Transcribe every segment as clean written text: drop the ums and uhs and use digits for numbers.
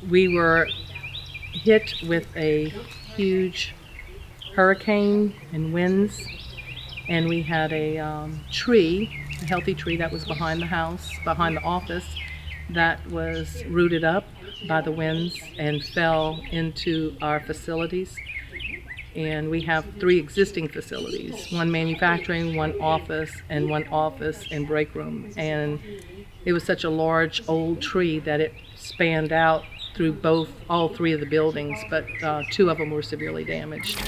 We were hit with a huge hurricane and winds, and we had a healthy tree that was behind the house, behind the office, that was rooted up by the winds and fell into our facilities. And we have 3 existing facilities, one manufacturing, one office and break room. And it was such a large old tree that it spanned out through all 3 of the buildings, but 2 of them were severely damaged.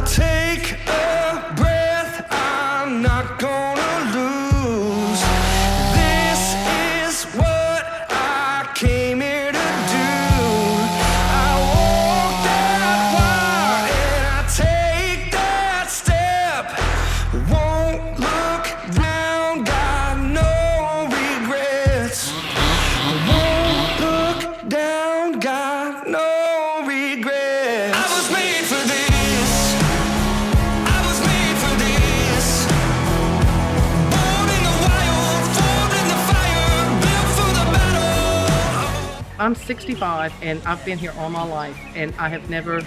Take a breath, I'm not gonna lose. This is what I came here to do. I walk that wire and I take that step. Won't look down, got no regrets. Won't look down, got no regrets. I was made for this. I'm 65 and I've been here all my life, and I have never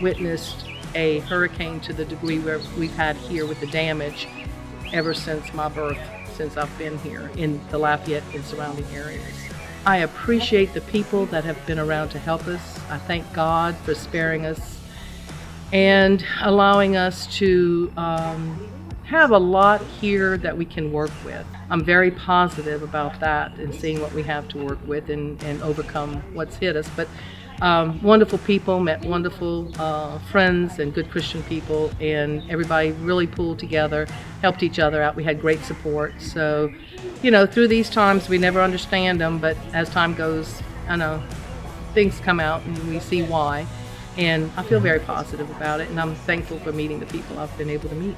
witnessed a hurricane to the degree where we've had here with the damage ever since my birth, since I've been here in the Lafayette and surrounding areas. I appreciate the people that have been around to help us. I thank God for sparing us and allowing us to have a lot here that we can work with. I'm very positive about that and seeing what we have to work with and overcome what's hit us. But wonderful people, met wonderful friends and good Christian people, and everybody really pulled together, helped each other out. We had great support. So, through these times, we never understand them, but as time goes, I know things come out and we see why. And I feel very positive about it, and I'm thankful for meeting the people I've been able to meet.